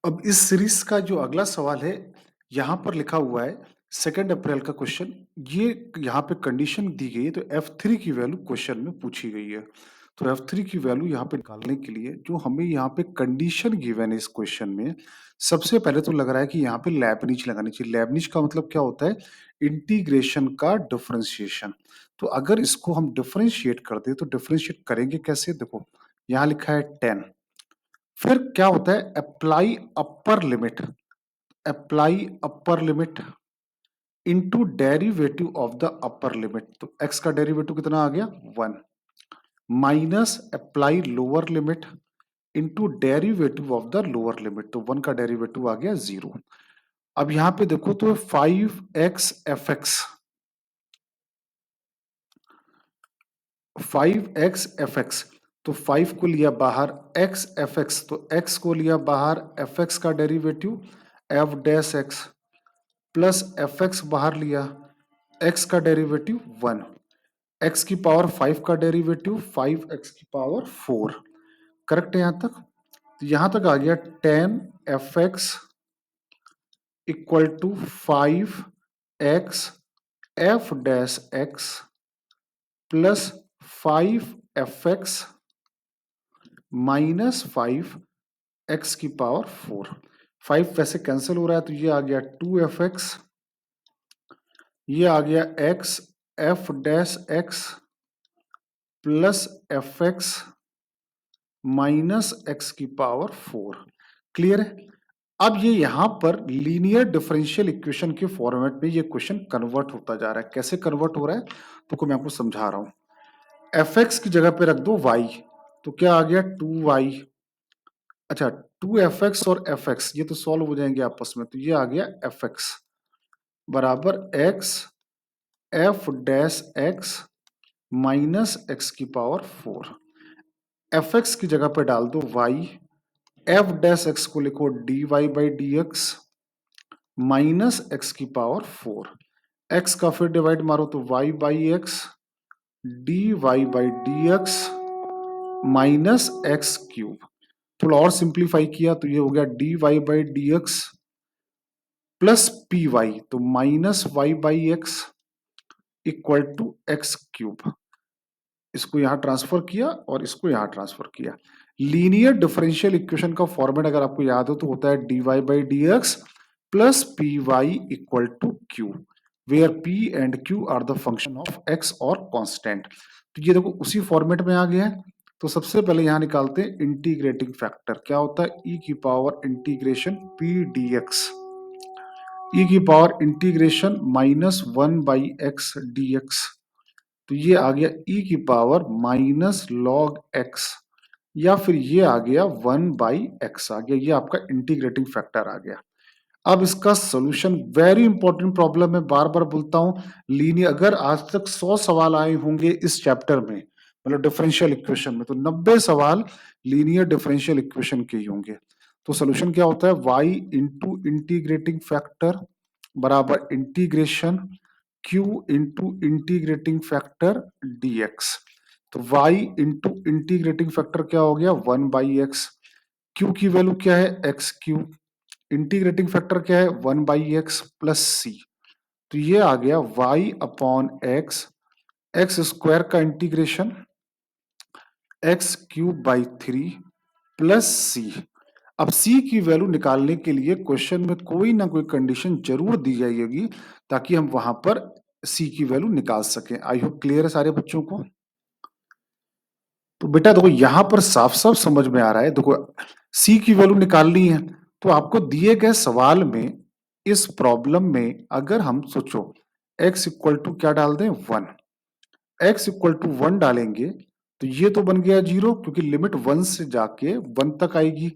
अब इस सीरीज का जो अगला सवाल है, यहाँ पर लिखा हुआ है 2 अप्रैल का क्वेश्चन। ये यहाँ पे कंडीशन दी गई है, तो F3 की वैल्यू क्वेश्चन में पूछी गई है। तो F3 की वैल्यू यहाँ पे निकालने के लिए जो हमें यहाँ पे कंडीशन गिवन है इस क्वेश्चन में, सबसे पहले तो लग रहा है कि यहाँ पे लेबनिज लगानी चाहिए। लेबनिज का मतलब क्या होता है? इंटीग्रेशन का डिफरेंशिएशन। तो अगर इसको हम डिफरेंशिएट कर दे तो डिफरेंशिएट करेंगे कैसे? देखो यहाँ लिखा है 10, फिर क्या होता है? Apply upper limit, apply upper limit into derivative of the upper limit. तो x का डेरिवेटिव कितना आ गया? 1 minus apply lower limit into derivative of the lower limit. तो 1 का डेरिवेटिव आ गया 0। अब यहां पे देखो तो 5x fx, 5x fx, तो 5 को लिया बाहर, x fx तो x को लिया बाहर, fx का derivative f dash x plus fx बाहर लिया, x का डेरिवेटिव 1, x की पावर 5 का डेरिवेटिव 5x की पावर 4। करेक्ट है यहां तक? तो यहां तक आ गया 10 fx equal to 5x f dash x plus 5fx minus 5x की पावर 4। 5 वैसे कैंसिल हो रहा है तो ये आ गया 2fx, ये आ गया x f dash x plus fx minus x की पावर 4। क्लियर है? अब ये यहां पर लीनियर डिफरेंशियल इक्वेशन के फॉर्मेट में ये क्वेश्चन कन्वर्ट होता जा रहा है। कैसे कन्वर्ट हो रहा है तो मैं आपको समझा रहा हूं। fx की जगह पे रख दो y, तो क्या आ गया 2y। अच्छा, 2fx और fx ये तो सॉल्व हो जाएंगे आपस में, तो ये आ गया fx बराबर x f dash x minus x की पावर 4। fx की जगह पे डाल दो y, f डैश x को लिखो dy by d x minus x की पावर 4। x का फिर डिवाइड मारो तो y by x dy by d x minus x cube. थोड़ा और सिंप्लीफाई किया तो ये हो गया dy by d x plus p y, तो minus y by x equal to x cube. इसको यहां ट्रांसफर किया और इसको यहां ट्रांसफर किया। लीनियर डिफरेंशियल इक्वेशन का फॉर्मेट अगर आपको याद हो तो होता है dy by d x plus p y equal to q, where p and q are the function of x और कांस्टेंट। तो ये देखो उसी फॉर्मेट में आ गया है। तो सबसे पहले यहां निकालते हैं इंटीग्रेटिंग फैक्टर। क्या होता है? e की power integration p dx, e की power integration minus 1 by x D x. तो ये आ गया e की पावर माइनस लॉग x, या फिर ये आ गया 1 बाई एक्स आ गया। ये आपका इंटीग्रेटिंग फैक्टर आ गया। अब इसका सोल्यूशन वेरी इंपॉर्टेंट प्रॉब्लम है, बार बार बोलता हूं। लीनियर, अगर आज तक 100 सवाल आए होंगे इस चैप्टर में, मतलब डिफरेंशियल इक्वेशन में, तो 90 सवाल लीनियर डिफरेंशियल इक्वेशन के ही होंगे। तो सोल्यूशन क्या होता है? y इंटू इंटीग्रेटिंग फैक्टर बराबर integration q into integrating factor dx। तो y इंटू इंटीग्रेटिंग फैक्टर क्या हो गया? 1 बाई एक्स। q की वैल्यू क्या है? X Q. इंटीग्रेटिंग फैक्टर क्या है? 1 बाई एक्स प्लस सी। तो ये आ गया y upon x, x square का integration x cube by 3 plus c. अब c की वैल्यू निकालने के लिए क्वेश्चन में कोई ना कोई कंडीशन जरूर दी जाएगी ताकि हम वहां पर c की वैल्यू निकाल सकें। आई होप क्लियर है सारे बच्चों को। तो बेटा देखो यहां पर साफ साफ समझ में आ रहा है। देखो c की वैल्यू निकालनी है, तो आपको दिए गए सवाल में, इस प्रॉब्लम में अगर हम सोचो x इक्वल टू क्या डाल दें? 1। x इक्वल टू 1 डालेंगे तो ये तो बन गया 0, क्योंकि लिमिट 1 से जाके 1 तक आएगी।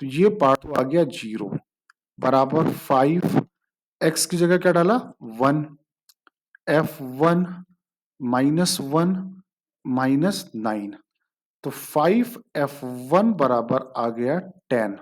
तो ये पार्ट तो आ गया 0 बराबर 5। x की जगह क्या डाला? 1, f1 माइनस 1 माइनस 9। तो 5f1 बराबर आ गया 10।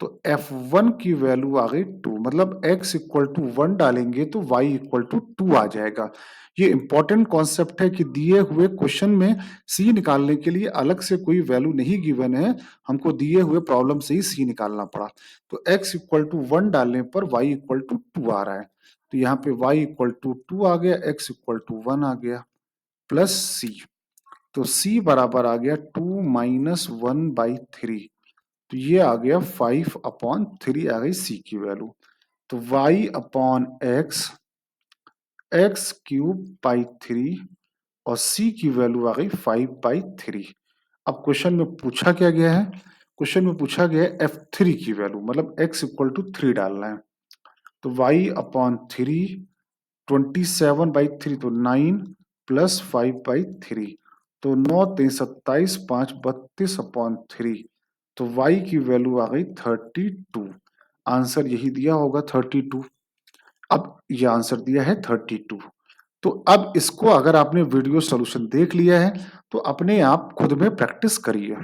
तो F1 की वैल्यू आ गई 2, मतलब x इक्वल टू 1 डालेंगे तो y इक्वल टू 2 आ जाएगा। ये इंपॉर्टेंट कॉन्सेप्ट है कि दिए हुए क्वेश्चन में c निकालने के लिए अलग से कोई वैल्यू नहीं गिवन है, हमको दिए हुए प्रॉब्लम से ही c निकालना पड़ा। तो x इक्वल टू 1 डालने पर y इक्वल टू 2 आ रहा है, तो यहाँ पे y इक्वल टू 2 आ गया, x इक्वल टू 1 आ गया, प्लस c। तो c बराबर आ गया 2 माइनस 1/3, तो ये आ गया 5/3 आ गई c की वैल्यू। तो y upon x cube by 3 और c की वैल्यू आ गई 5/3। अब क्वेश्चन में पूछा क्या गया है? क्वेश्चन में पूछा गया है f3 की वैल्यू, मतलब x इक्वल टू 3 डालना है। तो y अपॉन 3, 27/3 तो 9 प्लस 5/3, तो 9 3 27, 5 32/3, तो y की वैल्यू आ गई 32। आंसर यही दिया होगा 32। अब ये आंसर दिया है 32। तो अब इसको अगर आपने वीडियो सॉल्यूशन देख लिया है तो अपने आप खुद में प्रैक्टिस करिए।